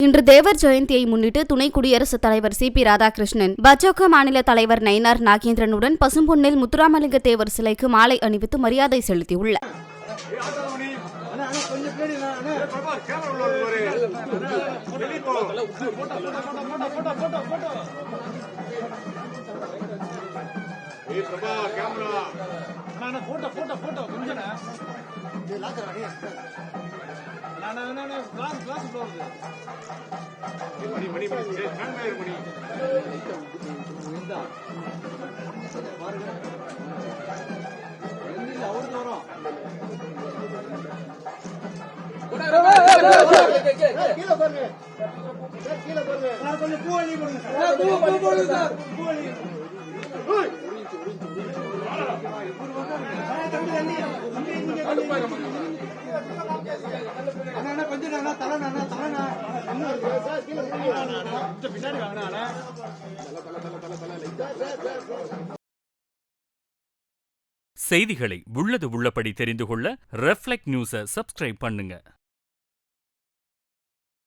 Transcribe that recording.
இன்று தேவர் ஜெயந்தியை முன்னிட்டு துணை குடியரசுத் தலைவர் சி.பி. ராதாகிருஷ்ணன், பாஜக மாநில தலைவர் நயினார் நாகேந்திரனுடன் பசும்பொன்னில் முத்துராமலிங்க தேவர் சிலைக்கு மாலை அணிவித்து மரியாதை செலுத்தியுள்ளார். செய்திகளை உள்ளது உள்ளபடி தெரிந்து கொள்ள ரெஃப்ளெக்ட் நியூஸை சப்ஸ்கிரைப் பண்ணுங்க.